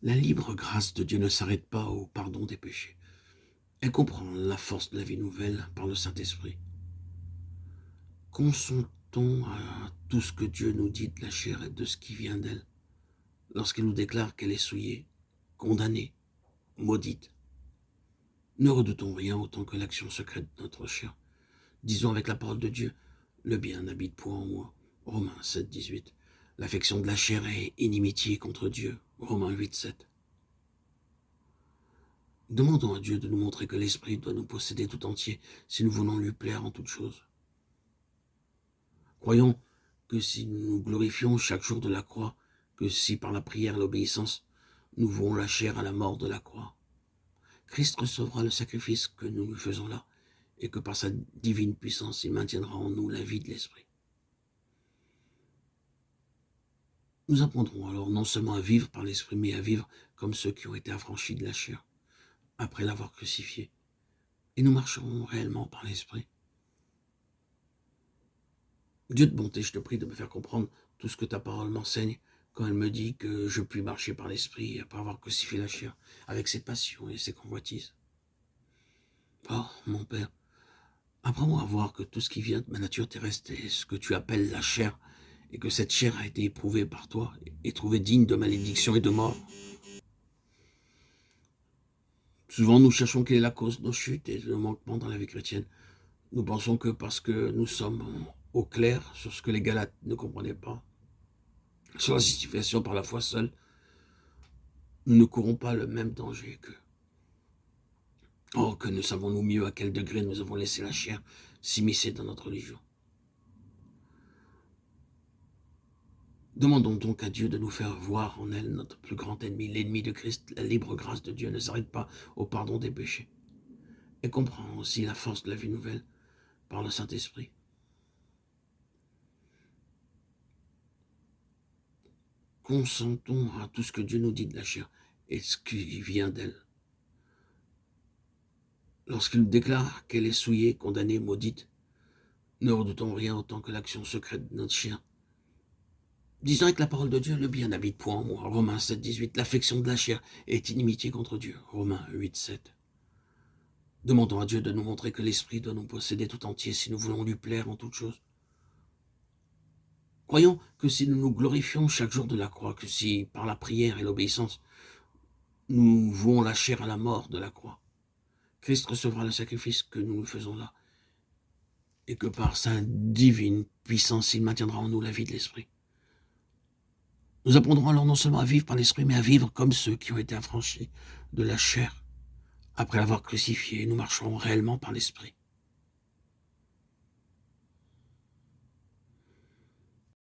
La libre grâce de Dieu ne s'arrête pas au pardon des péchés. Elle comprend la force de la vie nouvelle par le Saint-Esprit. Consentons à tout ce que Dieu nous dit de la chair et de ce qui vient d'elle, lorsqu'il nous déclare qu'elle est souillée, condamnée, maudite. Ne redoutons rien autant que l'action secrète de notre chair. Disons avec la parole de Dieu, le bien n'habite point en moi. Romains 7, 18. L'affection de la chair est inimitié contre Dieu. Romains 8, 7. Demandons à Dieu de nous montrer que l'Esprit doit nous posséder tout entier si nous voulons lui plaire en toutes choses. Croyons que si nous nous glorifions chaque jour de la croix, que si par la prière et l'obéissance, nous vouons la chair à la mort de la croix, Christ recevra le sacrifice que nous lui faisons là, et que par sa divine puissance, il maintiendra en nous la vie de l'Esprit. Nous apprendrons alors non seulement à vivre par l'Esprit, mais à vivre comme ceux qui ont été affranchis de la chair, après l'avoir crucifié. Et nous marcherons réellement par l'Esprit. Dieu de bonté, je te prie de me faire comprendre tout ce que ta parole m'enseigne quand elle me dit que je puis marcher par l'Esprit après avoir crucifié la chair, avec ses passions et ses convoitises. Oh, mon Père, apprends-moi à voir que tout ce qui vient de ma nature terrestre est ce que tu appelles la chair, et que cette chair a été éprouvée par toi et trouvée digne de malédiction et de mort. Souvent, nous cherchons quelle est la cause de nos chutes et de nos manquements dans la vie chrétienne. Nous pensons que parce que nous sommes au clair sur ce que les Galates ne comprenaient pas, sur la situation par la foi seule, nous ne courons pas le même danger qu'eux. Oh, que ne savons-nous mieux à quel degré nous avons laissé la chair s'immiscer dans notre religion. Demandons donc à Dieu de nous faire voir en elle notre plus grand ennemi, l'ennemi de Christ. La libre grâce de Dieu ne s'arrête pas au pardon des péchés. Et comprend aussi la force de la vie nouvelle par le Saint-Esprit. Consentons à tout ce que Dieu nous dit de la chair et ce qui vient d'elle. Lorsqu'il nous déclare qu'elle est souillée, condamnée, maudite, ne redoutons rien autant que l'action secrète de notre chair. Disons avec la parole de Dieu, le bien n'habite point en moi. Romains 7, 18. L'affection de la chair est inimitié contre Dieu. Romains 8, 7. Demandons à Dieu de nous montrer que l'Esprit doit nous posséder tout entier si nous voulons lui plaire en toutes choses. Croyons que si nous nous glorifions chaque jour de la croix, que si par la prière et l'obéissance, nous vouons la chair à la mort de la croix, Christ recevra le sacrifice que nous nous faisons là, et que par sa divine puissance, il maintiendra en nous la vie de l'Esprit. Nous apprendrons alors non seulement à vivre par l'Esprit, mais à vivre comme ceux qui ont été affranchis de la chair. Après l'avoir crucifié, nous marcherons réellement par l'Esprit.